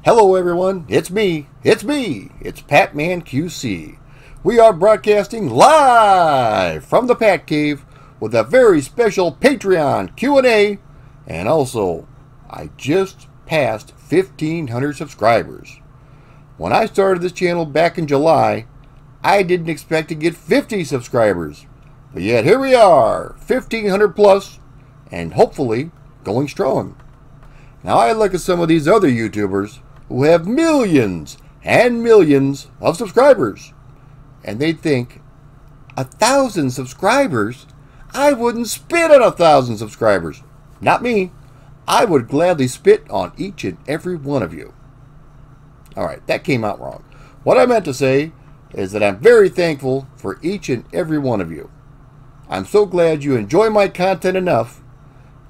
Hello everyone, it's me, it's Patman QC. We are broadcasting live from the Pat Cave with a very special Patreon Q&A, and also, I just passed 1,500 subscribers. When I started this channel back in July, I didn't expect to get 50 subscribers, but yet here we are, 1,500 plus, and hopefully going strong. Now I look at some of these other YouTubers who have millions and millions of subscribers, and they think 1,000 subscribers? I wouldn't spit on 1,000 subscribers. Not me. I would gladly spit on each and every one of you. Alright, that came out wrong. What I meant to say is that I'm very thankful for each and every one of you. I'm so glad you enjoy my content enough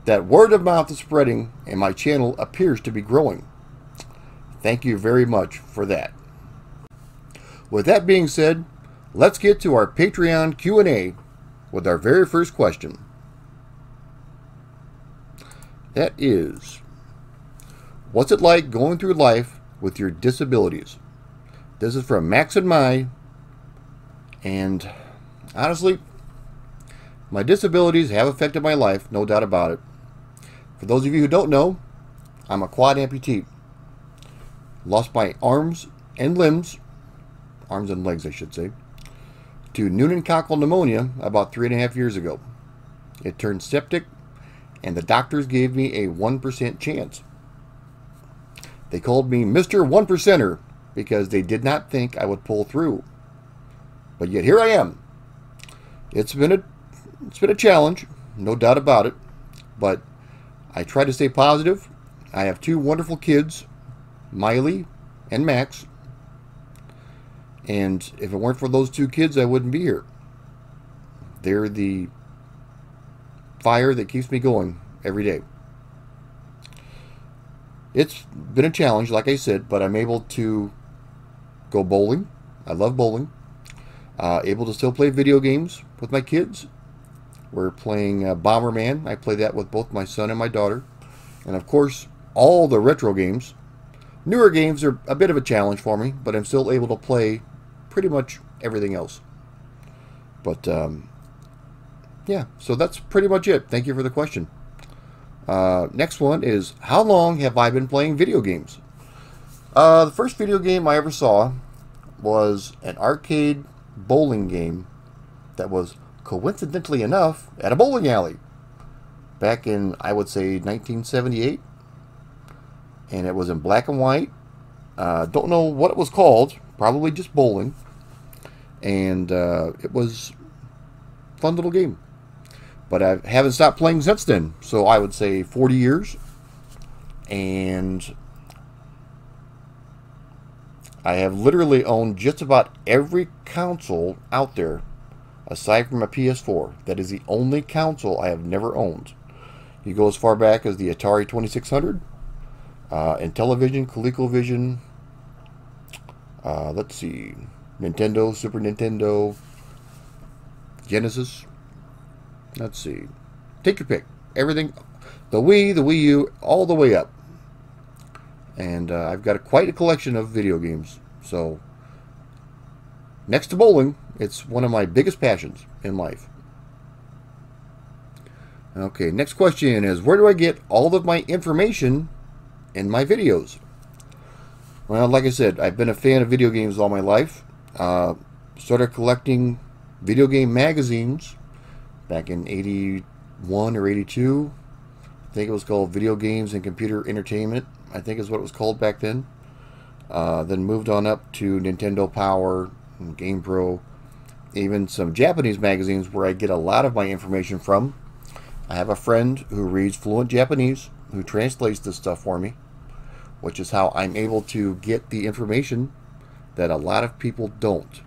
that word of mouth is spreading and my channel appears to be growing. Thank you very much for that. With that being said, let's get to our Patreon Q&A with our very first question. That is, what's it like going through life with your disabilities? This is from Max and Mai, and honestly, my disabilities have affected my life, no doubt about it. For those of you who don't know, I'm a quad amputee. Lost my arms and legs, I should say, to pneumococcal pneumonia about 3.5 years ago. It turned septic, and the doctors gave me a 1% chance. They called me Mr. 1%er because they did not think I would pull through. But yet here I am. It's been a challenge, no doubt about it, but I try to stay positive. I have 2 wonderful kids, Miley and Max, and if it weren't for those 2 kids, I wouldn't be here. They're the fire that keeps me going every day. It's been a challenge, like I said, but I'm able to go bowling. I love bowling. Able to still play video games with my kids. We're playing Bomberman. I play that with both my son and my daughter. And of course, all the retro games. Newer games are a bit of a challenge for me, but I'm still able to play pretty much everything else. But, yeah, so that's pretty much it. Thank you for the question. Next one is, how long have I been playing video games? The first video game I ever saw was an arcade bowling game that was, coincidentally enough, at a bowling alley back in, I would say, 1978. And it was in black and white. Don't know what it was called. Probably just bowling. And it was a fun little game. But I haven't stopped playing since then. So I would say 40 years. And I have literally owned just about every console out there, aside from a PS4. That is the only console I have never owned. You go as far back as the Atari 2600. Intellivision, ColecoVision, let's see, Nintendo, Super Nintendo, Genesis, let's see, take your pick, everything, the Wii, the Wii U, all the way up, and I've got quite a collection of video games, so next to bowling, it's one of my biggest passions in life. Okay, next question is, where do I get all of my information in my videos? Well, like I said, I've been a fan of video games all my life. Started collecting video game magazines back in 81 or 82. I think it was called Video Games and Computer Entertainment, I think is what it was called back then. Then moved on up to Nintendo Power and Game Pro. Even some Japanese magazines where I get a lot of my information from. I have a friend who reads fluent Japanese who translates this stuff for me, which is how I'm able to get the information that a lot of people don't.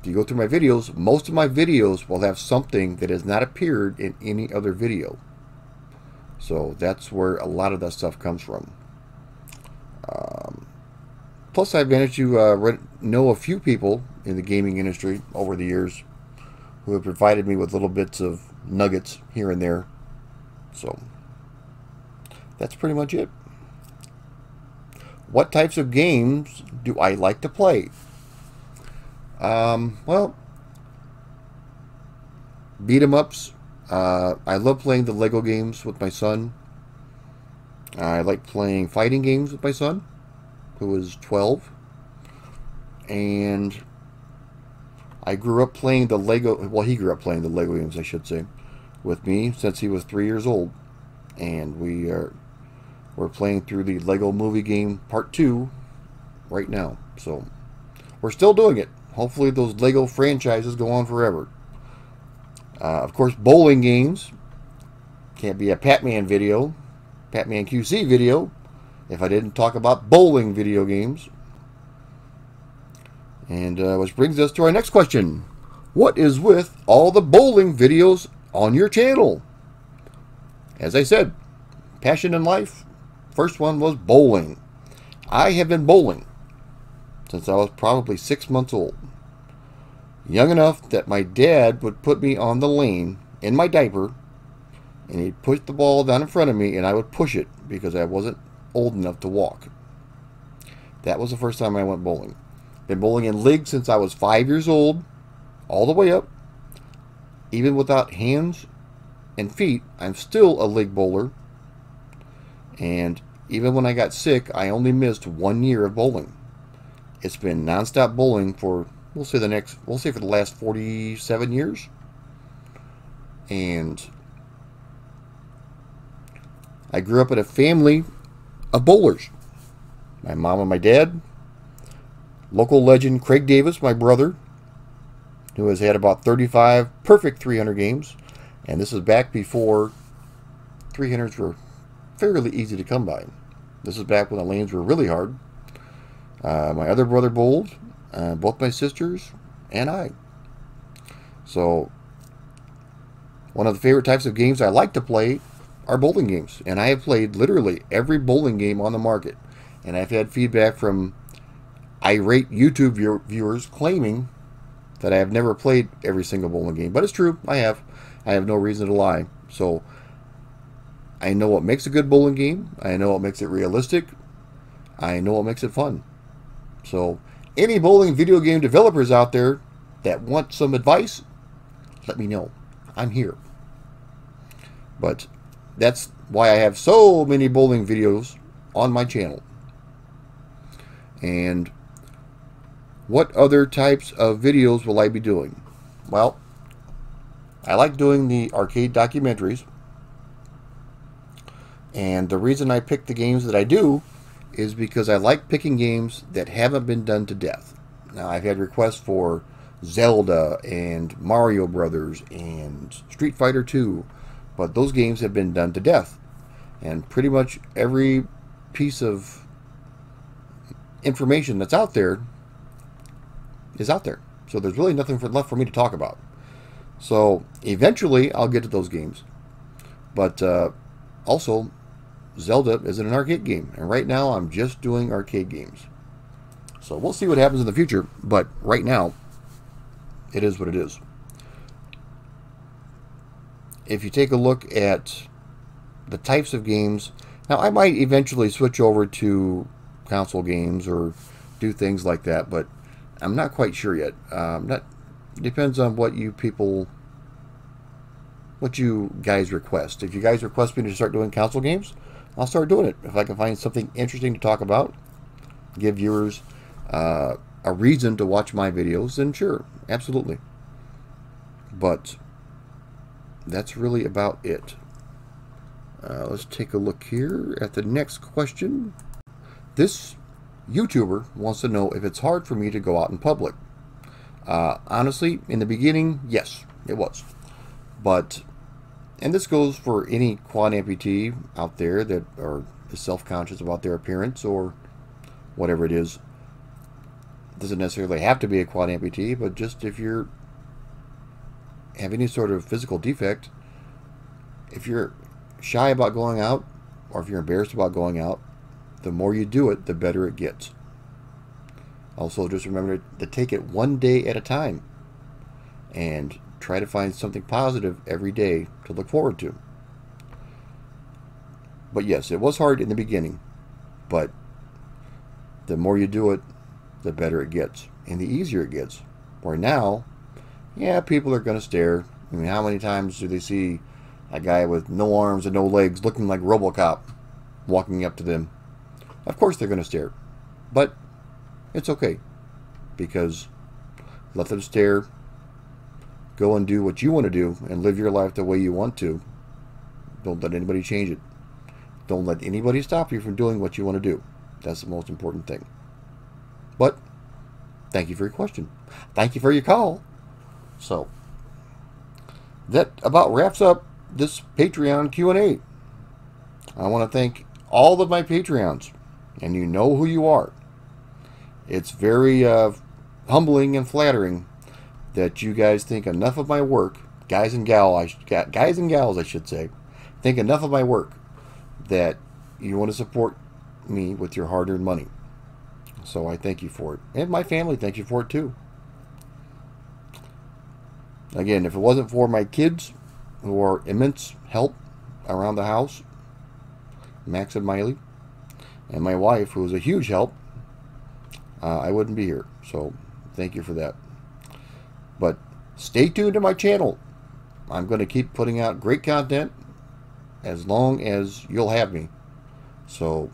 If you go through my videos, most of my videos will have something that has not appeared in any other video. So that's where a lot of that stuff comes from. Plus, I've managed to know a few people in the gaming industry over the years who have provided me with little bits of nuggets here and there. So that's pretty much it. what types of games do I like to play? Well, beat 'em ups. I love playing the Lego games with my son. I like playing fighting games with my son, who is 12. And I grew up playing the Lego, well, he grew up playing the Lego games, I should say, with me since he was 3 years old. And we're playing through the Lego Movie game Part 2 right now. So we're still doing it. Hopefully those Lego franchises go on forever. Of course, bowling games. Can't be a Pac-Man video, Pac-Man QC video, if I didn't talk about bowling video games. And which brings us to our next question. What is with all the bowling videos on your channel? As I said, passion in life. First one was bowling. I have been bowling since I was probably 6 months old. Young enough that my dad would put me on the lane in my diaper, and he'd push the ball down in front of me, and I would push it because I wasn't old enough to walk. That was the first time I went bowling. Been bowling in leagues since I was 5 years old, all the way up. Even without hands and feet, I'm still a league bowler. And even when I got sick, I only missed 1 year of bowling. It's been nonstop bowling for, we'll say for the last 47 years. And I grew up in a family of bowlers. My mom and my dad. Local legend Craig Davis, my brother, who has had about 35 perfect 300 games. And this is back before 300s were fairly easy to come by. This is back when the lanes were really hard. My other brother bowled, both my sisters and I. So one of the favorite types of games I like to play are bowling games. And I have played literally every bowling game on the market. And I've had feedback from irate YouTube viewers claiming that I have never played every single bowling game. But it's true, I have. I have no reason to lie. So I know what makes a good bowling game. I know what makes it realistic. I know what makes it fun. So any bowling video game developers out there that want some advice, let me know. I'm here. But that's why I have so many bowling videos on my channel. And what other types of videos will I be doing? Well, I like doing the arcade documentaries. And the reason I pick the games that I do is because I like picking games that haven't been done to death. Now, I've had requests for Zelda and Mario Brothers and Street Fighter 2, but those games have been done to death. And pretty much every piece of information that's out there is out there. So there's really nothing left for me to talk about. So eventually I'll get to those games. But also, Zelda is an arcade game. And right now I'm just doing arcade games. So we'll see what happens in the future. But right now, it is what it is. If you take a look at the types of games, now I might eventually switch over to console games or do things like that, but I'm not quite sure yet. Depends on what you guys request. If you guys request me to start doing console games, I'll start doing it. If I can find something interesting to talk about, give viewers a reason to watch my videos, then sure, absolutely. But that's really about it. Let's take a look here at the next question. This YouTuber wants to know if it's hard for me to go out in public. Honestly, in the beginning, yes, it was. But, and this goes for any quad amputee out there that is self-conscious about their appearance or whatever it is. It doesn't necessarily have to be a quad amputee, but just if you have any sort of physical defect, if you're shy about going out or if you're embarrassed about going out, the more you do it, the better it gets. Also, just remember to take it one day at a time and try to find something positive every day to look forward to. But yes, it was hard in the beginning, but the more you do it, the better it gets and the easier it gets. Where now, yeah, people are going to stare. I mean, how many times do they see a guy with no arms and no legs looking like RoboCop walking up to them? Of course they're going to stare. But it's okay, because let them stare. Go and do what you want to do and live your life the way you want to. Don't let anybody change it. Don't let anybody stop you from doing what you want to do. That's the most important thing. But thank you for your question. Thank you for your call. So that about wraps up this Patreon Q&A. I want to thank all of my Patreons, and you know who you are. It's very humbling and flattering that you guys think enough of my work, guys and gals, I should say, think enough of my work that you want to support me with your hard-earned money. So I thank you for it, and my family thanks you for it too. Again, if it wasn't for my kids, who are immense help around the house, Max and Miley, and my wife, who is a huge help, I wouldn't be here. So thank you for that. But stay tuned to my channel. I'm going to keep putting out great content as long as you'll have me. So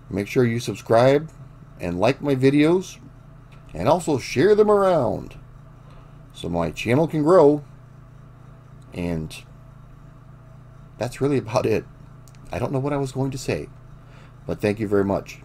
make sure you subscribe and like my videos, and also share them around so my channel can grow. And that's really about it. I don't know what I was going to say, but thank you very much.